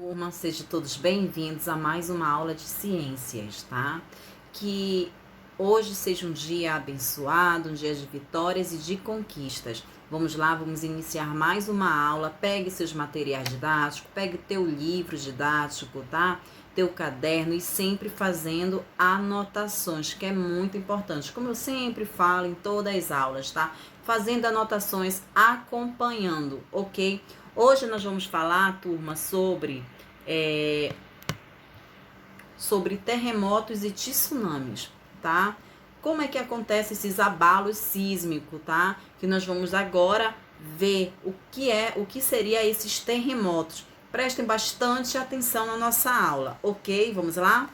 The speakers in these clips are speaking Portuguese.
turma, sejam todos bem-vindos a mais uma aula de ciências, tá? Que hoje seja um dia abençoado, um dia de vitórias e de conquistas. Vamos lá, vamos iniciar mais uma aula. Pegue seus materiais didáticos, pegue teu livro didático, tá? Teu caderno e sempre fazendo anotações, que é muito importante. Como eu sempre falo em todas as aulas, tá? Fazendo anotações, acompanhando, ok? Hoje nós vamos falar, turma, sobre terremotos e tsunamis, tá? Como é que acontece esses abalos sísmicos, tá? Que nós vamos agora ver o que seria esses terremotos. Prestem bastante atenção na nossa aula, ok? Vamos lá?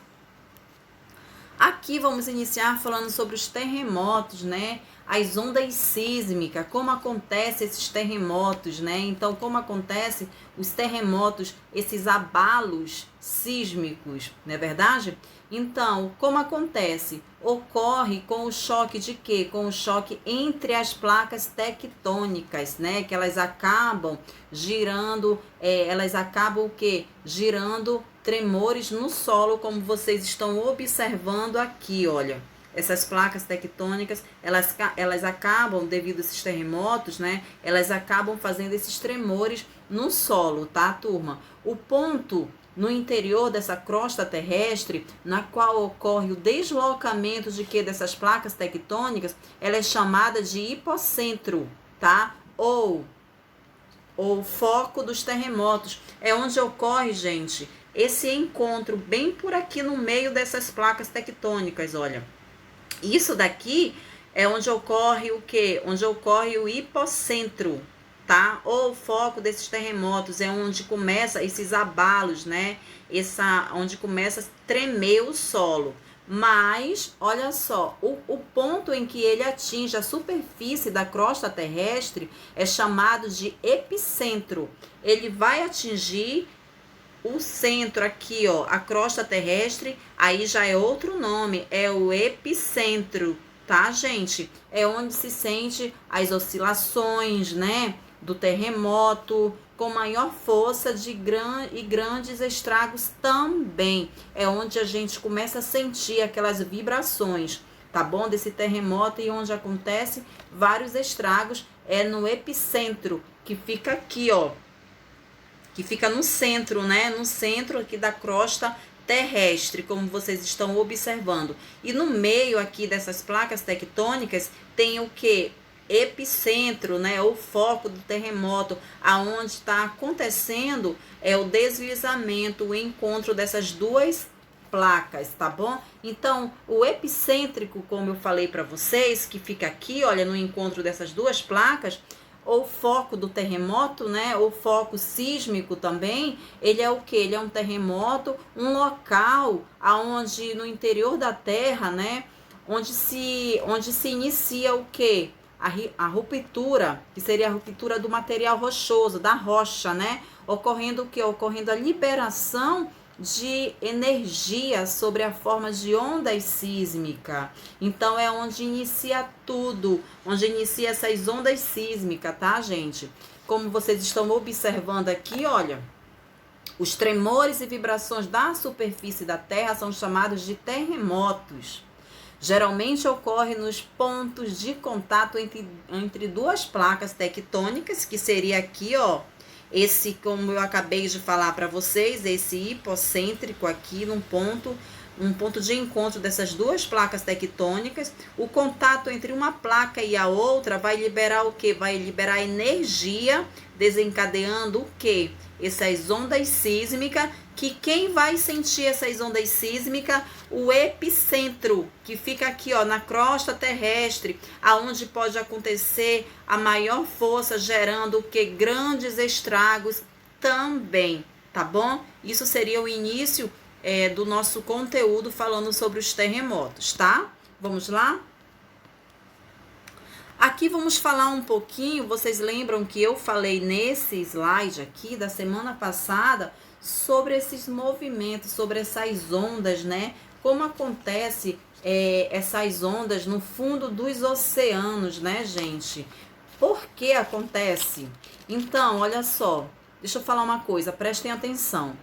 Aqui vamos iniciar falando sobre os terremotos, né? As ondas sísmicas, como acontece esses terremotos, né? Então, como acontece os terremotos, esses abalos sísmicos, não é verdade? Então, como acontece? Ocorre com o choque de quê? Com o choque entre as placas tectônicas, né? Que elas acabam girando, elas acabam o quê? Girando tremores no solo, como vocês estão observando aqui, olha. Essas placas tectônicas, elas acabam, devido a esses terremotos, né? Elas acabam fazendo esses tremores no solo, tá, turma? O ponto no interior dessa crosta terrestre, na qual ocorre o deslocamento de que dessas placas tectônicas, ela é chamada de hipocentro, tá? Ou foco dos terremotos. É onde ocorre, gente, esse encontro bem por aqui no meio dessas placas tectônicas, olha. Isso daqui é onde ocorre o quê? Onde ocorre o hipocentro, tá? Ou o foco desses terremotos, é onde começa esses abalos, né? Onde começa a tremer o solo. Mas, olha só, o ponto em que ele atinge a superfície da crosta terrestre é chamado de epicentro. Ele vai atingir o centro aqui, ó, a crosta terrestre, aí já é outro nome, é o epicentro, tá, gente? É onde se sente as oscilações, né, do terremoto, com maior força e grandes estragos também. É onde a gente começa a sentir aquelas vibrações, tá bom? Desse terremoto e onde acontece vários estragos, é no epicentro, que fica aqui, ó, que fica no centro, né? No centro aqui da crosta terrestre, como vocês estão observando. E no meio aqui dessas placas tectônicas tem o que? Epicentro, né? O foco do terremoto, aonde está acontecendo o deslizamento, o encontro dessas duas placas, tá bom? Então, o epicêntrico, como eu falei para vocês, que fica aqui, olha, no encontro dessas duas placas, ou foco do terremoto, né? Ou foco sísmico também, ele é o que? Ele é um terremoto, um local aonde no interior da Terra, né? Onde se inicia o que? A ruptura, que seria a ruptura do material rochoso, da rocha, né? Ocorrendo o que? Ocorrendo a liberação de energia sobre a forma de ondas sísmicas. Então é onde inicia tudo, onde inicia essas ondas sísmicas, tá, gente? Como vocês estão observando aqui, olha, os tremores e vibrações da superfície da Terra são chamados de terremotos. Geralmente ocorre nos pontos de contato entre duas placas tectônicas, que seria aqui, ó, esse, como eu acabei de falar para vocês, esse hipocêntrico aqui um ponto de encontro dessas duas placas tectônicas. O contato entre uma placa e a outra vai liberar o quê? Vai liberar energia, desencadeando o quê? Essas ondas sísmicas, que quem vai sentir essas ondas sísmicas? O epicentro, que fica aqui, ó, na crosta terrestre, aonde pode acontecer a maior força, gerando o que? Grandes estragos também, tá bom? Isso seria o início do nosso conteúdo falando sobre os terremotos, tá? Vamos lá? Aqui vamos falar um pouquinho, vocês lembram que eu falei nesse slide aqui da semana passada sobre esses movimentos, sobre essas ondas, né? Como acontece essas ondas no fundo dos oceanos, né, gente? Por que acontece? Então, olha só, deixa eu falar uma coisa, prestem atenção.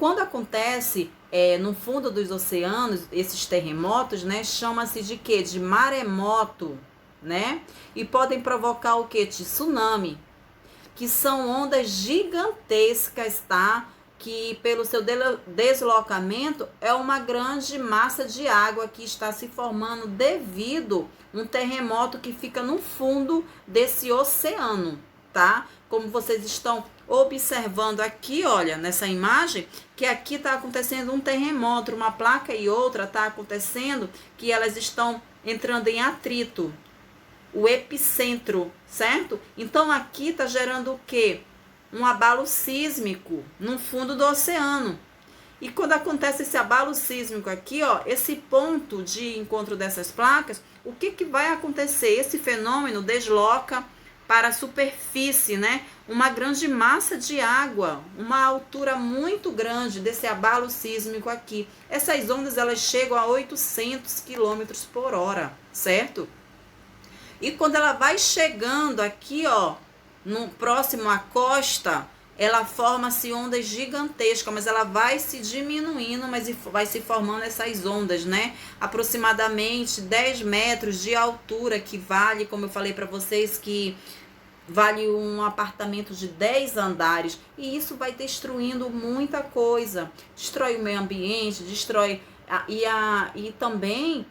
Quando acontece no fundo dos oceanos, esses terremotos, né, chama-se de quê? De maremoto, né? E podem provocar o quê? Tsunami, que são ondas gigantescas, tá? Que pelo seu deslocamento é uma grande massa de água que está se formando devido a um terremoto que fica no fundo desse oceano, tá? Como vocês estão observando aqui, olha, nessa imagem, que aqui está acontecendo um terremoto, uma placa e outra está acontecendo, que elas estão entrando em atrito, o epicentro, certo? Então aqui está gerando o quê? Um abalo sísmico no fundo do oceano. E quando acontece esse abalo sísmico aqui, ó, esse ponto de encontro dessas placas, o que que vai acontecer? Esse fenômeno desloca para a superfície, né? Uma grande massa de água, uma altura muito grande desse abalo sísmico aqui. Essas ondas, elas chegam a 800 km por hora, certo? E quando ela vai chegando aqui, ó, no próximo à costa, ela forma-se ondas gigantescas, mas ela vai se diminuindo, mas vai se formando essas ondas, né? Aproximadamente 10 metros de altura, que vale, como eu falei para vocês, que vale um apartamento de 10 andares. E isso vai destruindo muita coisa. Destrói o meio ambiente, destrói e também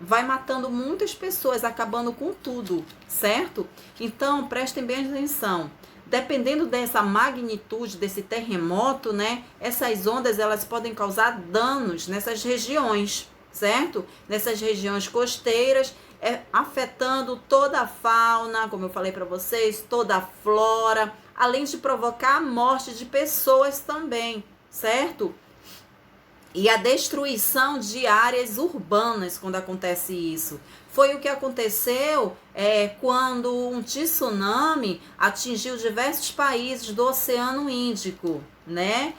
vai matando muitas pessoas, acabando com tudo, certo? Então, prestem bem atenção. Dependendo dessa magnitude desse terremoto, né? Essas ondas, elas podem causar danos nessas regiões, certo? Nessas regiões costeiras, afetando toda a fauna, como eu falei para vocês, toda a flora, além de provocar a morte de pessoas também, certo? E a destruição de áreas urbanas quando acontece isso. Foi o que aconteceu quando um tsunami atingiu diversos países do Oceano Índico, né?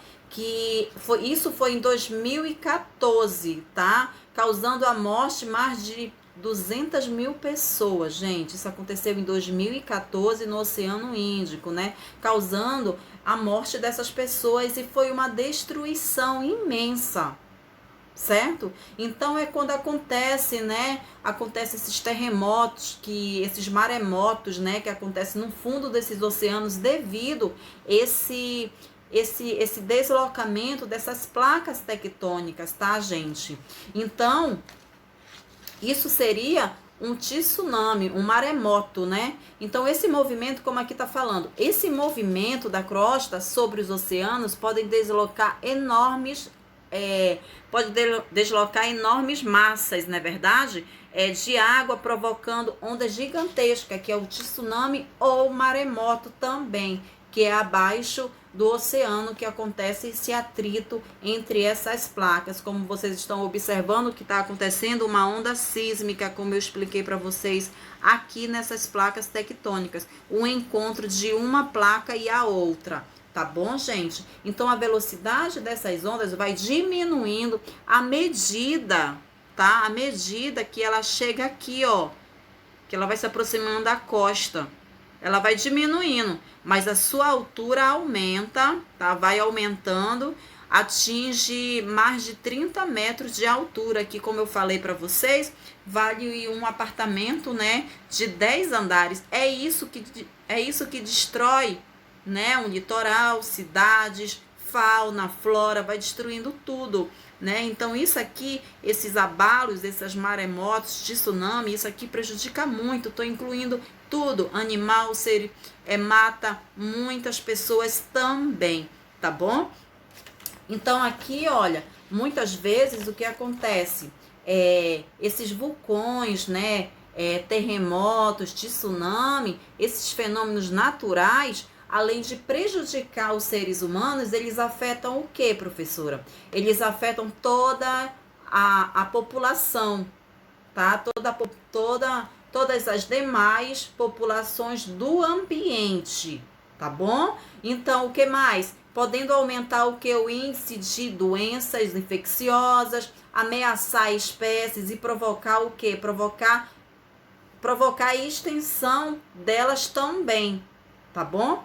Isso foi em 2014, tá? Causando a morte de mais de 200 mil pessoas, gente. Isso aconteceu em 2014 no Oceano Índico, né? Causando a morte dessas pessoas, e foi uma destruição imensa, certo? Então é quando acontece, né? Acontece esses terremotos, esses maremotos, né? Que acontecem no fundo desses oceanos devido esse deslocamento dessas placas tectônicas, tá, gente? Então, isso seria um tsunami, um maremoto, né? Então, esse movimento, como aqui está falando, esse movimento da crosta sobre os oceanos pode deslocar enormes massas, não é verdade? De água, provocando ondas gigantescas, que é o tsunami ou maremoto também, que é abaixo do oceano, que acontece esse atrito entre essas placas. Como vocês estão observando que está acontecendo uma onda sísmica, como eu expliquei para vocês aqui nessas placas tectônicas, o encontro de uma placa e a outra. Tá bom, gente? Então, a velocidade dessas ondas vai diminuindo à medida, tá? À medida que ela chega aqui, ó, que ela vai se aproximando da costa. Ela vai diminuindo, mas a sua altura aumenta, tá? Vai aumentando, atinge mais de 30 metros de altura, que, como eu falei para vocês, vale um apartamento, né, de 10 andares. É isso que destrói, né, um litoral, cidades, fauna, flora, vai destruindo tudo, né? Então isso aqui, esses abalos, esses maremotos, tsunami, isso aqui prejudica muito. Estou incluindo tudo, animal, mata muitas pessoas também, tá bom? Então aqui, olha, muitas vezes o que acontece esses vulcões, né, terremotos, tsunami, esses fenômenos naturais, além de prejudicar os seres humanos, eles afetam o que, professora? Eles afetam toda a população, tá? Todas as demais populações do ambiente, tá bom? Então, o que mais? Podendo aumentar o que? O índice de doenças infecciosas, ameaçar espécies e provocar o que? Provocar a extinção delas também, tá bom?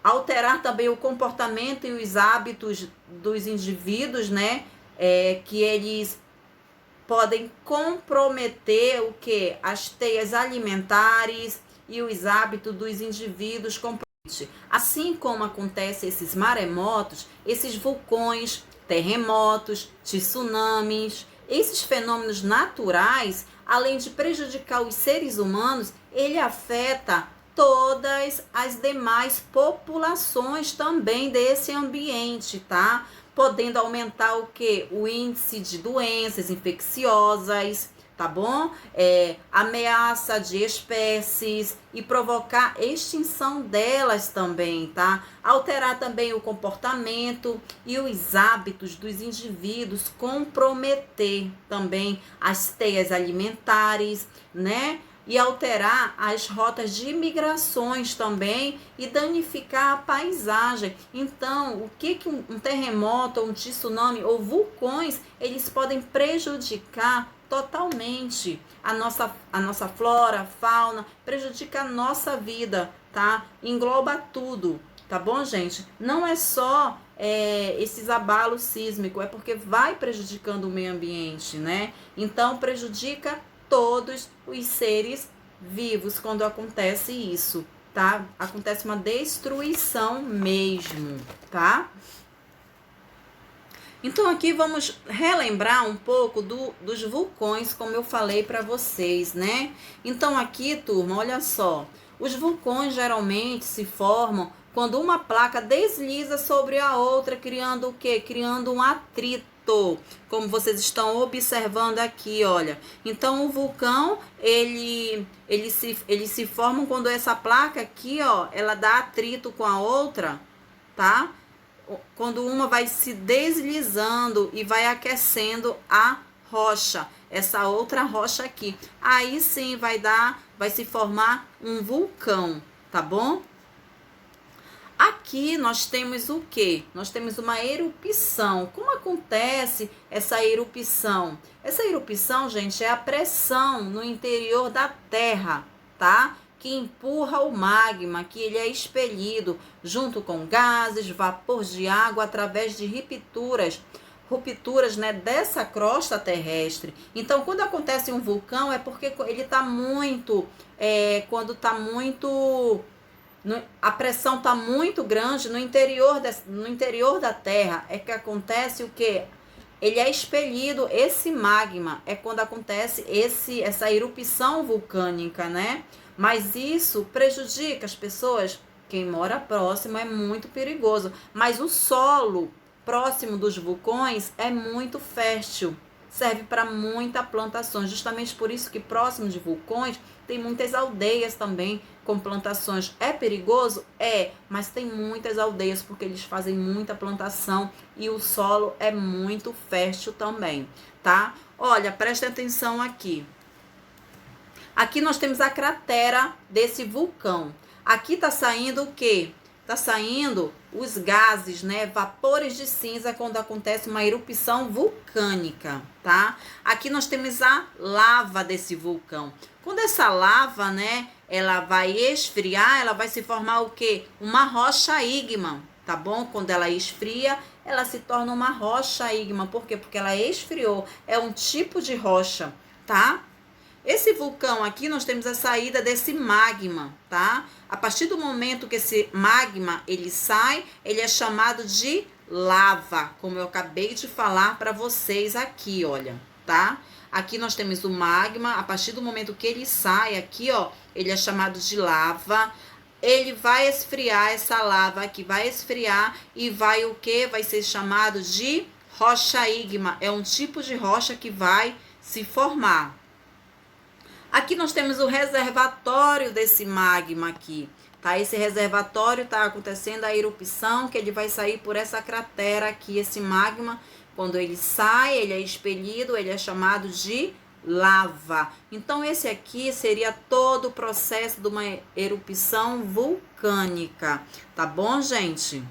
Alterar também o comportamento e os hábitos dos indivíduos, né? Que eles podem comprometer o que? As teias alimentares e os hábitos dos indivíduos. Assim como acontece esses maremotos, esses vulcões, terremotos, tsunamis, esses fenômenos naturais, além de prejudicar os seres humanos, ele afeta todas as demais populações também desse ambiente, tá? Podendo aumentar o que? O índice de doenças infecciosas, tá bom? Ameaça de espécies e provocar extinção delas também, tá? Alterar também o comportamento e os hábitos dos indivíduos, comprometer também as teias alimentares, né? E alterar as rotas de migrações também e danificar a paisagem. Então, o que um terremoto, um tsunami ou vulcões, eles podem prejudicar totalmente a nossa flora, fauna, prejudica a nossa vida, tá? Engloba tudo, tá bom, gente? Não é só esses abalos sísmicos, é porque vai prejudicando o meio ambiente, né? Então, prejudica todos os seres vivos quando acontece isso, tá? Acontece uma destruição mesmo, tá? Então aqui vamos relembrar um pouco dos vulcões, como eu falei para vocês, né? Então aqui, turma, olha só. Os vulcões geralmente se formam quando uma placa desliza sobre a outra, criando o quê? Criando um atrito, como vocês estão observando aqui, olha. Então o vulcão, ele se forma quando essa placa aqui, ó, ela dá atrito com a outra, tá? Quando uma vai se deslizando e vai aquecendo a rocha, essa outra rocha aqui. Aí sim vai se formar um vulcão, tá bom? Aqui nós temos o quê? Nós temos uma erupção. Como acontece essa erupção? Essa erupção, gente, é a pressão no interior da Terra, tá? Que empurra o magma, que ele é expelido junto com gases, vapor de água através de rupturas, né, dessa crosta terrestre. Então, quando acontece um vulcão, é porque ele está muito, a pressão está muito grande no interior da Terra, é que acontece o quê? Ele é expelido, esse magma, é quando acontece essa erupção vulcânica, né? Mas isso prejudica as pessoas. Quem mora próximo é muito perigoso. Mas o solo próximo dos vulcões é muito fértil. Serve para muitas plantações. Justamente por isso que próximo de vulcões tem muitas aldeias também com plantações. É perigoso? É, mas tem muitas aldeias porque eles fazem muita plantação e o solo é muito fértil também, tá? Olha, presta atenção aqui. Aqui nós temos a cratera desse vulcão. Aqui tá saindo o quê? Tá saindo os gases, né? Vapores de cinza quando acontece uma erupção vulcânica, tá? Aqui nós temos a lava desse vulcão. Quando essa lava, né, ela vai esfriar, ela vai se formar o quê? Uma rocha ígneha, tá bom? Quando ela esfria, ela se torna uma rocha ígneha. Por quê? Porque ela esfriou. É um tipo de rocha, tá? Esse vulcão aqui, nós temos a saída desse magma, tá? A partir do momento que esse magma, ele sai, ele é chamado de lava, como eu acabei de falar para vocês aqui, olha, tá? Aqui nós temos o magma, a partir do momento que ele sai aqui, ó, ele é chamado de lava. Ele vai esfriar, essa lava aqui vai esfriar e vai o quê? Vai ser chamado de rocha ígneha. É um tipo de rocha que vai se formar. Aqui nós temos o reservatório desse magma aqui, tá? Esse reservatório tá acontecendo a erupção, que ele vai sair por essa cratera aqui, esse magma. Quando ele sai, ele é expelido, ele é chamado de lava. Então, esse aqui seria todo o processo de uma erupção vulcânica, tá bom, gente?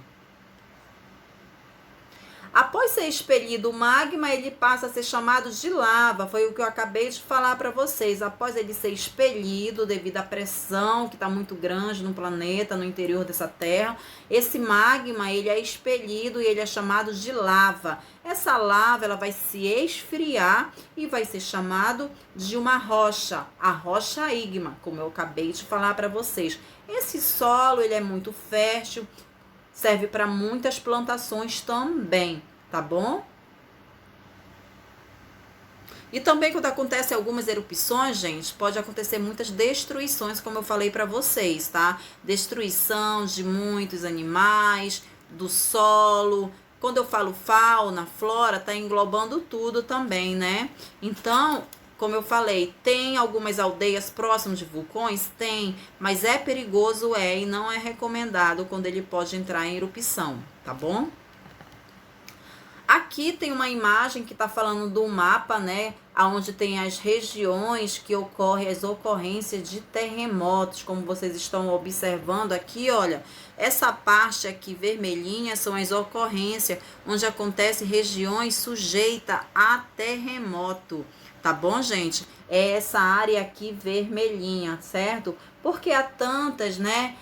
Após ser expelido o magma, ele passa a ser chamado de lava. Foi o que eu acabei de falar para vocês. Após ele ser expelido, devido à pressão que está muito grande no planeta, no interior dessa Terra, esse magma ele é expelido e ele é chamado de lava. Essa lava ela vai se esfriar e vai ser chamado de uma rocha, a rocha ígma, como eu acabei de falar para vocês. Esse solo ele é muito fértil, serve para muitas plantações também, tá bom? E também quando acontecem algumas erupções, gente, pode acontecer muitas destruições, como eu falei para vocês, tá? Destruição de muitos animais, do solo. Quando eu falo fauna, flora, tá englobando tudo também, né? Então, como eu falei, tem algumas aldeias próximas de vulcões? Tem, mas é perigoso, e não é recomendado quando ele pode entrar em erupção, tá bom? Aqui tem uma imagem que está falando do mapa, né? Onde tem as regiões que ocorrem as ocorrências de terremotos, como vocês estão observando aqui, olha. Essa parte aqui vermelhinha são as ocorrências, onde acontece regiões sujeitas a terremoto. Tá bom, gente? É essa área aqui vermelhinha, certo? Porque há tantas, né,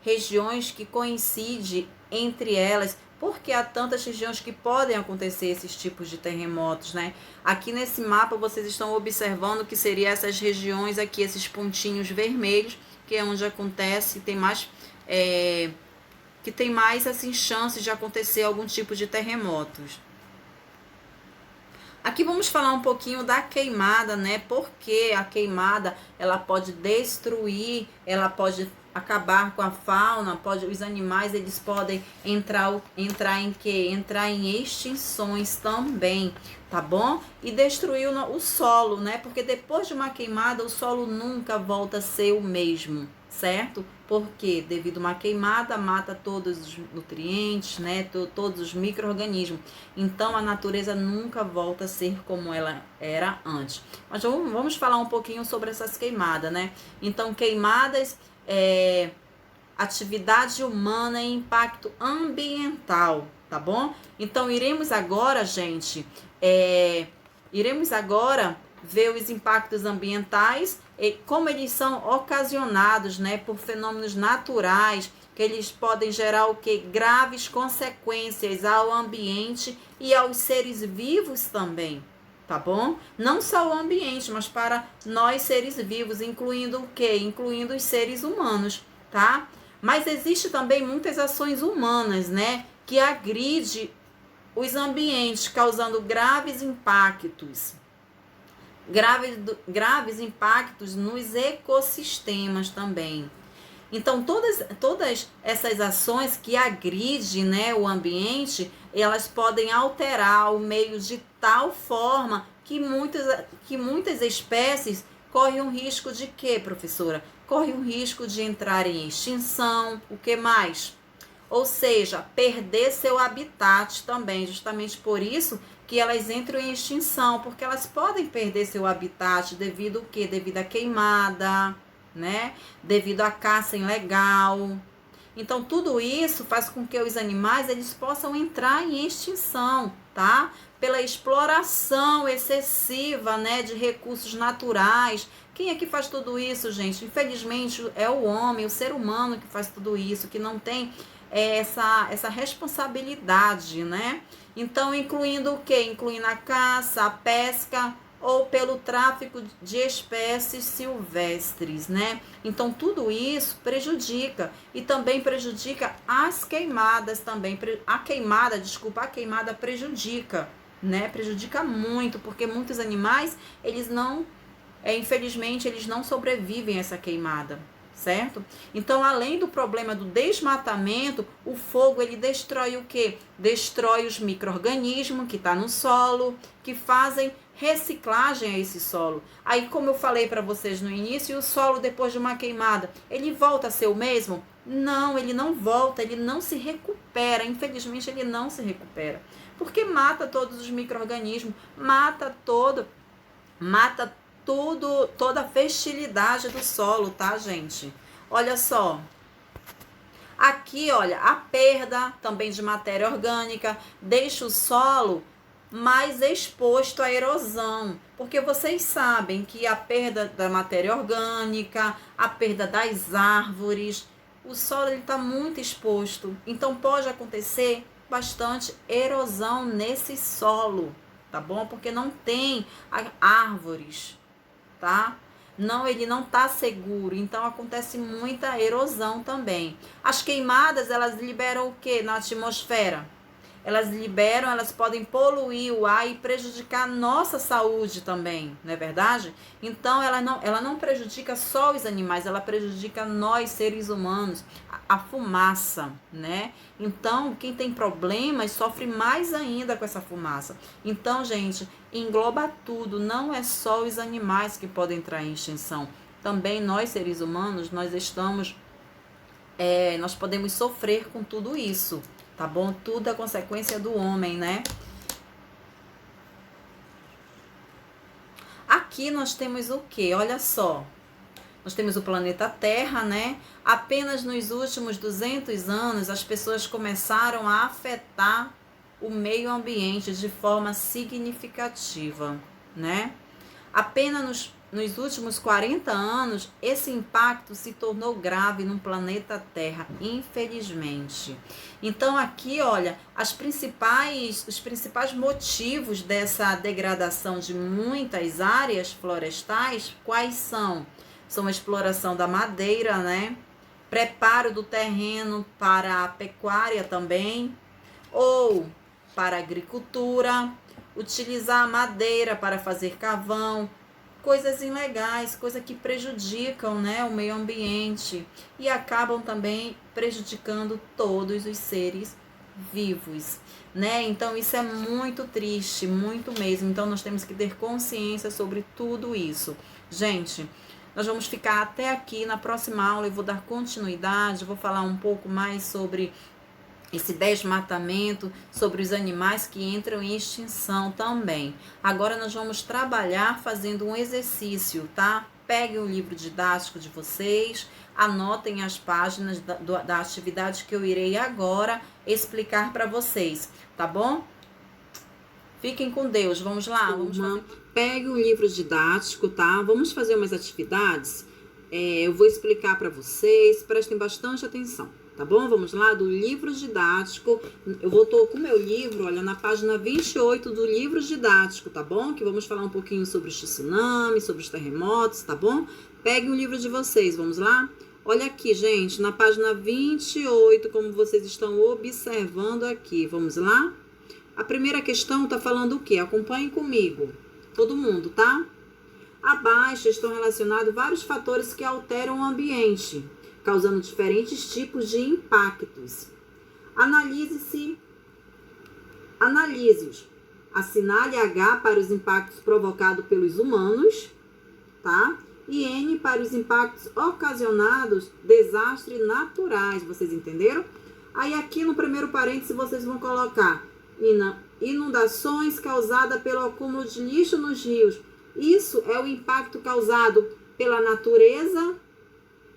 regiões que coincidem entre elas, porque há tantas regiões que podem acontecer esses tipos de terremotos, né? Aqui nesse mapa vocês estão observando que seriam essas regiões aqui, esses pontinhos vermelhos, que é onde acontece, tem mais, que tem mais assim, chances de acontecer algum tipo de terremotos. Aqui vamos falar um pouquinho da queimada, né? Porque a queimada, ela pode destruir, ela pode acabar com a fauna, os animais, eles podem entrar em quê? Entrar em extinções também, tá bom? E destruir o solo, né? Porque depois de uma queimada, o solo nunca volta a ser o mesmo, certo? Porque devido a uma queimada, mata todos os nutrientes, né? Todos os micro-organismos. Então, a natureza nunca volta a ser como ela era antes. Mas vamos falar um pouquinho sobre essas queimadas, né? Então, queimadas, atividade humana e impacto ambiental, tá bom? Então, iremos agora, gente, ver os impactos ambientais e como eles são ocasionados, né, por fenômenos naturais, que eles podem gerar o que? Graves consequências ao ambiente e aos seres vivos também, tá bom? Não só o ambiente, mas para nós seres vivos, incluindo o quê? Incluindo os seres humanos, tá? Mas existe também muitas ações humanas, né, que agridem os ambientes, causando graves impactos. Graves impactos nos ecossistemas também. Então, todas essas ações que agridem, né, o ambiente, elas podem alterar o meio de tal forma que muitas espécies correm um risco de quê, professora? Corre um risco de entrar em extinção, o que mais? Ou seja, perder seu habitat também, justamente por isso que elas entram em extinção, porque elas podem perder seu habitat devido ao quê? Devido à queimada, né? Devido à caça ilegal. Então, tudo isso faz com que os animais eles possam entrar em extinção, tá? Pela exploração excessiva, né, de recursos naturais. Quem é que faz tudo isso, gente? Infelizmente, é o homem, o ser humano que faz tudo isso, que não tem essa responsabilidade, né? Então, incluindo o quê? Incluindo a caça, a pesca ou pelo tráfico de espécies silvestres, né? Então, tudo isso prejudica e também prejudica as queimadas também. A queimada prejudica, né? Prejudica muito, porque muitos animais, eles não, infelizmente, eles não sobrevivem a essa queimada, certo? Então, além do problema do desmatamento, o fogo ele destrói o quê? Destrói os micro-organismos que está no solo, que fazem reciclagem a esse solo. Aí, como eu falei para vocês no início, o solo depois de uma queimada, ele volta a ser o mesmo? Não, ele não volta, ele não se recupera. Infelizmente, ele não se recupera. Porque mata todos os micro-organismos, mata tudo, toda a fertilidade do solo, tá, gente? Olha só. Aqui, olha, a perda também de matéria orgânica deixa o solo mais exposto à erosão, porque vocês sabem que a perda da matéria orgânica, a perda das árvores, o solo está muito exposto, então pode acontecer bastante erosão nesse solo, tá bom? Porque não tem árvores, tá? Não, ele não está seguro, então acontece muita erosão também. As queimadas, elas liberam o que na atmosfera? Elas podem poluir o ar e prejudicar a nossa saúde também, não é verdade? Então, ela não prejudica só os animais, ela prejudica nós, seres humanos, a fumaça, né? Então, quem tem problemas sofre mais ainda com essa fumaça. Então, gente, engloba tudo, não é só os animais que podem entrar em extinção. Também nós, seres humanos, nós podemos sofrer com tudo isso. Tá bom? Tudo é consequência do homem, né? Aqui nós temos o quê? Olha só. Nós temos o planeta Terra, né? Apenas nos últimos 200 anos as pessoas começaram a afetar o meio ambiente de forma significativa, né? Apenas nos últimos 40 anos, esse impacto se tornou grave no planeta Terra, infelizmente. Então, aqui, olha, os principais motivos dessa degradação de muitas áreas florestais, quais são? São a exploração da madeira, né? Preparo do terreno para a pecuária também, ou para a agricultura, utilizar a madeira para fazer carvão, coisas ilegais, coisas que prejudicam, né, o meio ambiente e acabam também prejudicando todos os seres vivos, né? Então isso é muito triste, muito mesmo. Então nós temos que ter consciência sobre tudo isso. Gente, nós vamos ficar até aqui. Na próxima aula eu vou dar continuidade, vou falar um pouco mais sobre esse desmatamento, sobre os animais que entram em extinção também. Agora nós vamos trabalhar fazendo um exercício, tá? Peguem o livro didático de vocês, anotem as páginas da atividade que eu irei agora explicar para vocês, tá bom? Fiquem com Deus, vamos lá? Pegue o livro didático, tá? Vamos fazer umas atividades. Eu vou explicar para vocês, prestem bastante atenção. Tá bom? Vamos lá, do livro didático. Tô com o meu livro, olha, na página 28 do livro didático, tá bom? Que vamos falar um pouquinho sobre os tsunamis, sobre os terremotos, tá bom? Peguem o livro de vocês, vamos lá? Olha aqui, gente, na página 28, como vocês estão observando aqui. Vamos lá? A primeira questão tá falando o quê? Acompanhem comigo. Todo mundo, tá? Abaixo estão relacionados vários fatores que alteram o ambiente, causando diferentes tipos de impactos. Analise-os. Assinale H para os impactos provocados pelos humanos, tá? E N para os impactos ocasionados, desastres naturais, vocês entenderam? Aí aqui no primeiro parêntese vocês vão colocar inundações causadas pelo acúmulo de lixo nos rios. Isso é o impacto causado pela natureza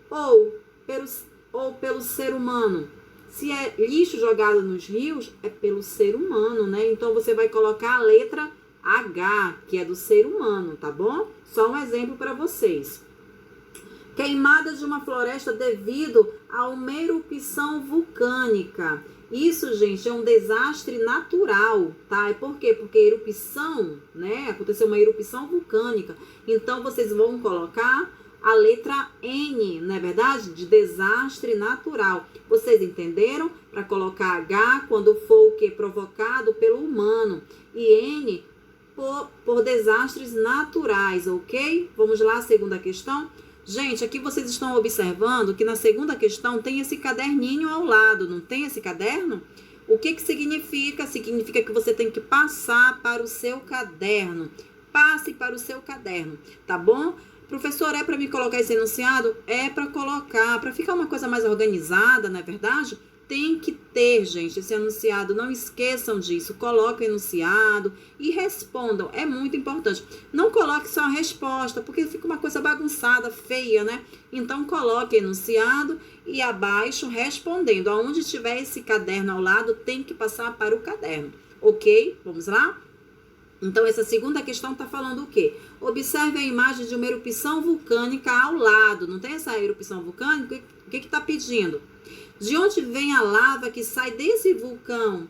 ou pelo ser humano. Se é lixo jogado nos rios, é pelo ser humano, né? Então, você vai colocar a letra H, que é do ser humano, tá bom? Só um exemplo para vocês. Queimada de uma floresta devido a uma erupção vulcânica. Isso, gente, é um desastre natural, tá? E por quê? Porque erupção, né? Aconteceu uma erupção vulcânica. Então, vocês vão colocar a letra N, não é verdade? De desastre natural. Vocês entenderam? Para colocar H quando for o que? Provocado pelo humano. E N por desastres naturais, ok? Vamos lá, a segunda questão. Gente, aqui vocês estão observando que na segunda questão tem esse caderninho ao lado, não tem esse caderno? O que significa? Significa que você tem que passar para o seu caderno. Passe para o seu caderno, tá bom? Professor, é para me colocar esse enunciado? É para colocar, para ficar uma coisa mais organizada, não é verdade? tem que ter, gente, esse enunciado. Não esqueçam disso. Coloquem o enunciado e respondam. É muito importante. Não coloque só a resposta, porque fica uma coisa bagunçada, feia, né? Então, coloque enunciado e abaixo respondendo. Aonde tiver esse caderno ao lado, tem que passar para o caderno. Ok? Vamos lá? Então, essa segunda questão está falando o quê? Observe a imagem de uma erupção vulcânica ao lado. Não tem essa erupção vulcânica? O que está pedindo? De onde vem a lava que sai desse vulcão?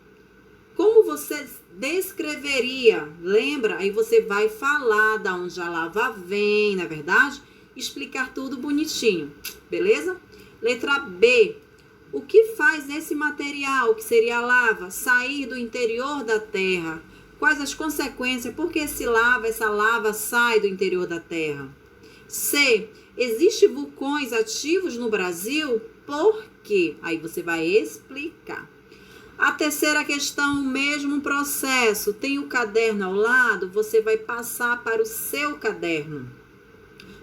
Como você descreveria? Lembra? Aí você vai falar da onde a lava vem, não é verdade? Explicar tudo bonitinho, beleza? Letra B. O que faz esse material, que seria a lava, sair do interior da Terra? Quais as consequências? Por que essa lava sai do interior da Terra? C. Existem vulcões ativos no Brasil? Por quê? Aí você vai explicar. A terceira questão, o mesmo processo. Tem o caderno ao lado, você vai passar para o seu caderno.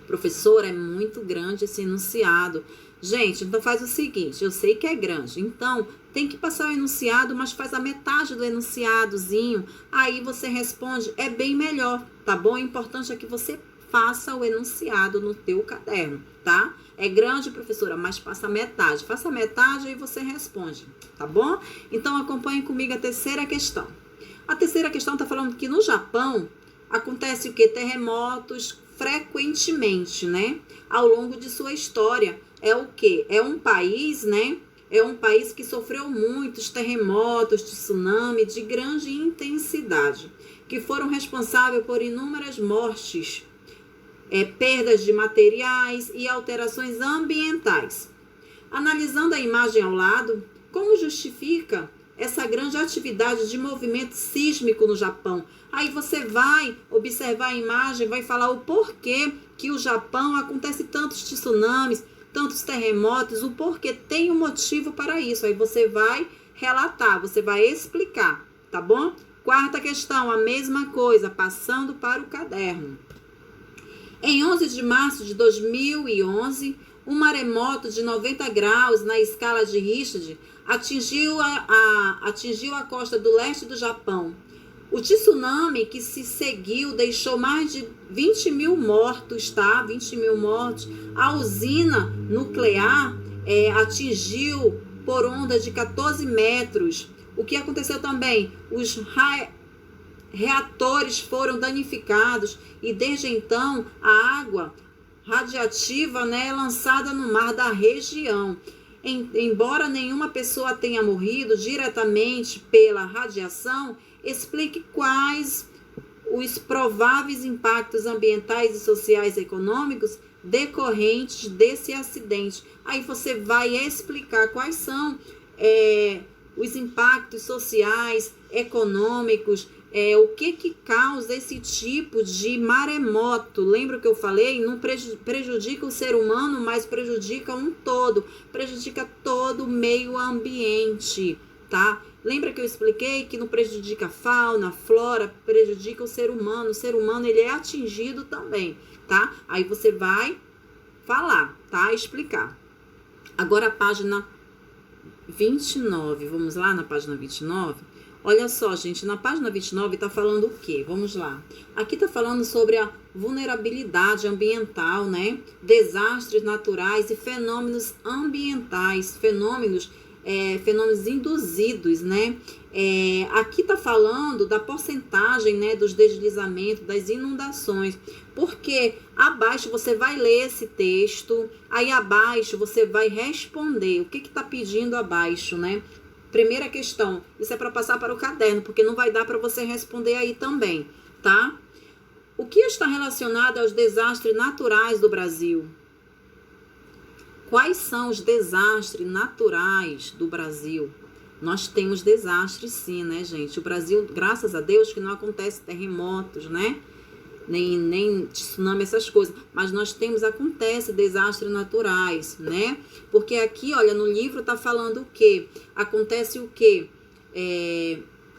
Professor, é muito grande esse enunciado. Gente, então faz o seguinte, eu sei que é grande, então tem que passar o enunciado, mas faz a metade do enunciadozinho, aí você responde, é bem melhor, tá bom? O importante é que você faça o enunciado no teu caderno, tá? É grande, professora, mas faça a metade e você responde, tá bom? Então acompanhe comigo a terceira questão. A terceira questão tá falando que no Japão acontece o quê? Terremotos frequentemente, né? Ao longo de sua história. É o quê? É um país, né? É um país que sofreu muitos terremotos, tsunami de grande intensidade, que foram responsáveis por inúmeras mortes, perdas de materiais e alterações ambientais. Analisando a imagem ao lado, como justifica essa grande atividade de movimento sísmico no Japão? Aí você vai observar a imagem, vai falar o porquê que o Japão acontece tantos tsunamis, tantos terremotos, o porquê, tem um motivo para isso. Aí você vai relatar, você vai explicar, tá bom? Quarta questão, a mesma coisa, passando para o caderno. Em 11 de março de 2011, um maremoto de 90 graus na escala de Richter atingiu a costa do leste do Japão. O tsunami que se seguiu deixou mais de 20 mil mortos, tá? 20 mil mortos. A usina nuclear atingiu por onda de 14 metros. O que aconteceu também? Os reatores foram danificados e desde então a água radiativa, né, é lançada no mar da região. Embora nenhuma pessoa tenha morrido diretamente pela radiação, explique quais os prováveis impactos ambientais e sociais e econômicos decorrentes desse acidente. Aí você vai explicar quais são os impactos sociais, econômicos, o que causa esse tipo de maremoto. Lembra o que eu falei? Não prejudica o ser humano, mas prejudica um todo, prejudica todo o meio ambiente, tá? Lembra que eu expliquei que não prejudica a fauna, a flora, prejudica o ser humano. O ser humano, ele é atingido também, tá? Aí você vai falar, tá? Explicar. Agora a página 29. Vamos lá na página 29? Olha só, gente, na página 29 tá falando o quê? Vamos lá. Aqui tá falando sobre a vulnerabilidade ambiental, né? Desastres naturais e fenômenos ambientais, fenômenos induzidos, né? Aqui tá falando da porcentagem, né, dos deslizamentos, das inundações, porque abaixo você vai ler esse texto, aí abaixo você vai responder o que tá pedindo abaixo, né? Primeira questão, isso é para passar para o caderno, porque não vai dar para você responder aí também, tá? O que está relacionado aos desastres naturais do Brasil? Quais são os desastres naturais do Brasil? Nós temos desastres sim, né, gente? O Brasil, graças a Deus, que não acontece terremotos, né? Nem tsunami, essas coisas. Mas acontece desastres naturais, né? Porque aqui, olha, no livro tá falando o quê? Acontece o quê?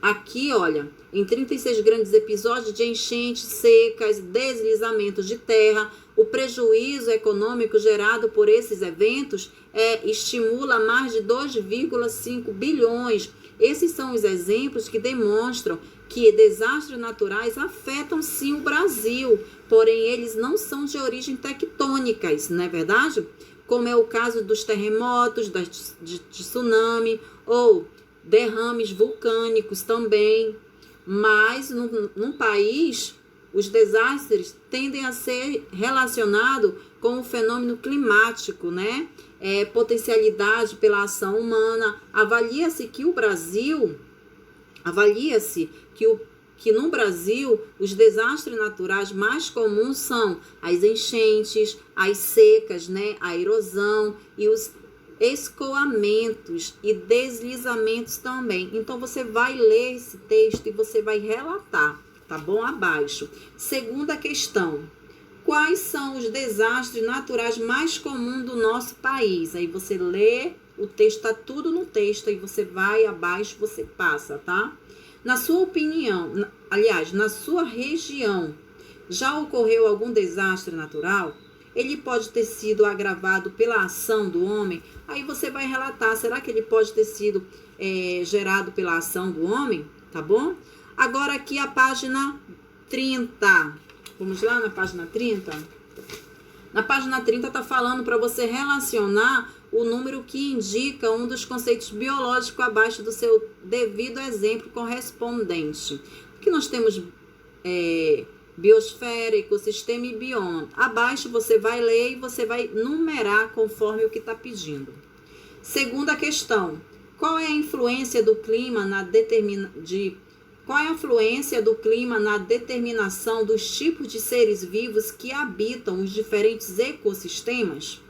Aqui, olha, em 36 grandes episódios de enchentes, secas, deslizamentos de terra, O prejuízo econômico gerado por esses eventos estimula mais de 2,5 bilhões. Esses são os exemplos que demonstram que desastres naturais afetam sim o Brasil, porém eles não são de origem tectônicas, não é verdade? Como é o caso dos terremotos, de tsunami ou derrames vulcânicos também. Mas num país, os desastres tendem a ser relacionados com o fenômeno climático, né? Potencialidade pela ação humana. Avalia-se que no Brasil, os desastres naturais mais comuns são as enchentes, as secas, né? A erosão e os escoamentos e deslizamentos também. Então, você vai ler esse texto e você vai relatar, tá bom? Abaixo. Segunda questão. Quais são os desastres naturais mais comuns do nosso país? Aí você lê, o texto tá tudo no texto, aí você vai abaixo, você passa, tá? Na sua opinião, aliás, na sua região, já ocorreu algum desastre natural? Ele pode ter sido agravado pela ação do homem? Aí você vai relatar, será que ele pode ter sido gerado pela ação do homem? Tá bom? Agora aqui a página 30. Vamos lá na página 30? Na página 30 está falando para você relacionar o número que indica um dos conceitos biológicos abaixo do seu devido exemplo correspondente. Aqui nós temos biosfera, ecossistema e bioma. Abaixo você vai ler e você vai numerar conforme o que está pedindo. Segunda questão. Qual é a influência do clima na determinação dos tipos de seres vivos que habitam os diferentes ecossistemas?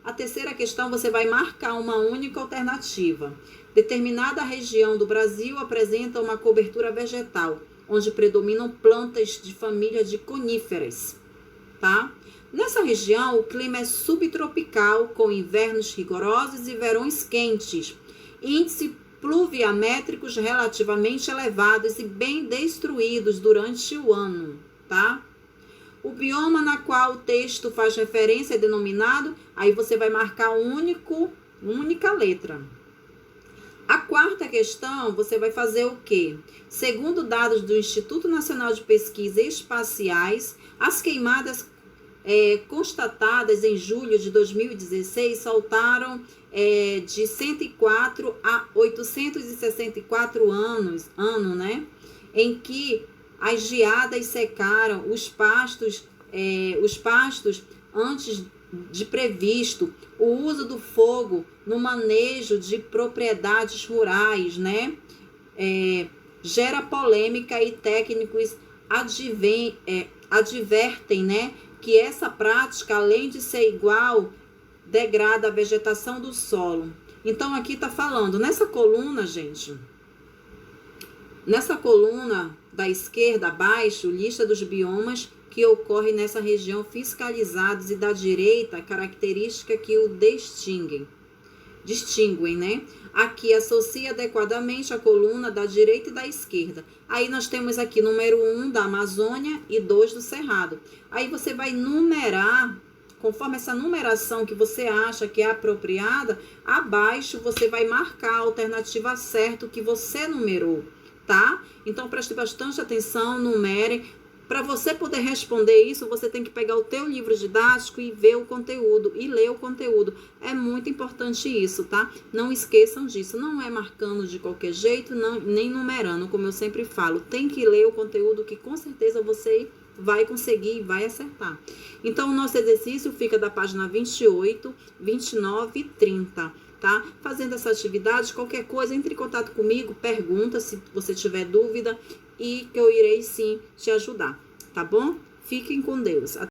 A terceira questão você vai marcar uma única alternativa. Determinada região do Brasil apresenta uma cobertura vegetal, onde predominam plantas de família de coníferas, tá? Nessa região, o clima é subtropical, com invernos rigorosos e verões quentes, índice pluviométricos relativamente elevados e bem destruídos durante o ano, tá? O bioma na qual o texto faz referência é denominado, aí você vai marcar única letra. A quarta questão, você vai fazer o quê? Segundo dados do Instituto Nacional de Pesquisas Espaciais, as queimadas constatadas em julho de 2016 saltaram de 104 a 864 anos, né? Em que as geadas secaram os pastos antes de previsto. O uso do fogo no manejo de propriedades rurais, né? Gera polêmica e técnicos advertem, né? Que essa prática, além de ser igual, degrada a vegetação do solo. Então, aqui está falando, nessa coluna, gente, nessa coluna da esquerda abaixo, lista dos biomas que ocorrem nessa região fiscalizados, e da direita, a característica que o distinguem, né? Aqui associa adequadamente a coluna da direita e da esquerda. Aí nós temos aqui número 1 da Amazônia e 2 do Cerrado. Aí você vai numerar, conforme essa numeração que você acha que é apropriada, abaixo você vai marcar a alternativa certa que você numerou, tá? Então preste bastante atenção, numere. Para você poder responder isso, você tem que pegar o teu livro didático e ver o conteúdo, e ler o conteúdo. É muito importante isso, tá? Não esqueçam disso. Não é marcando de qualquer jeito, nem numerando, como eu sempre falo. Tem que ler o conteúdo que com certeza você vai conseguir e vai acertar. Então, o nosso exercício fica da página 28, 29 e 30. Tá? Fazendo essa atividade, qualquer coisa, entre em contato comigo, pergunta se você tiver dúvida, e que eu irei sim te ajudar, tá bom? Fiquem com Deus.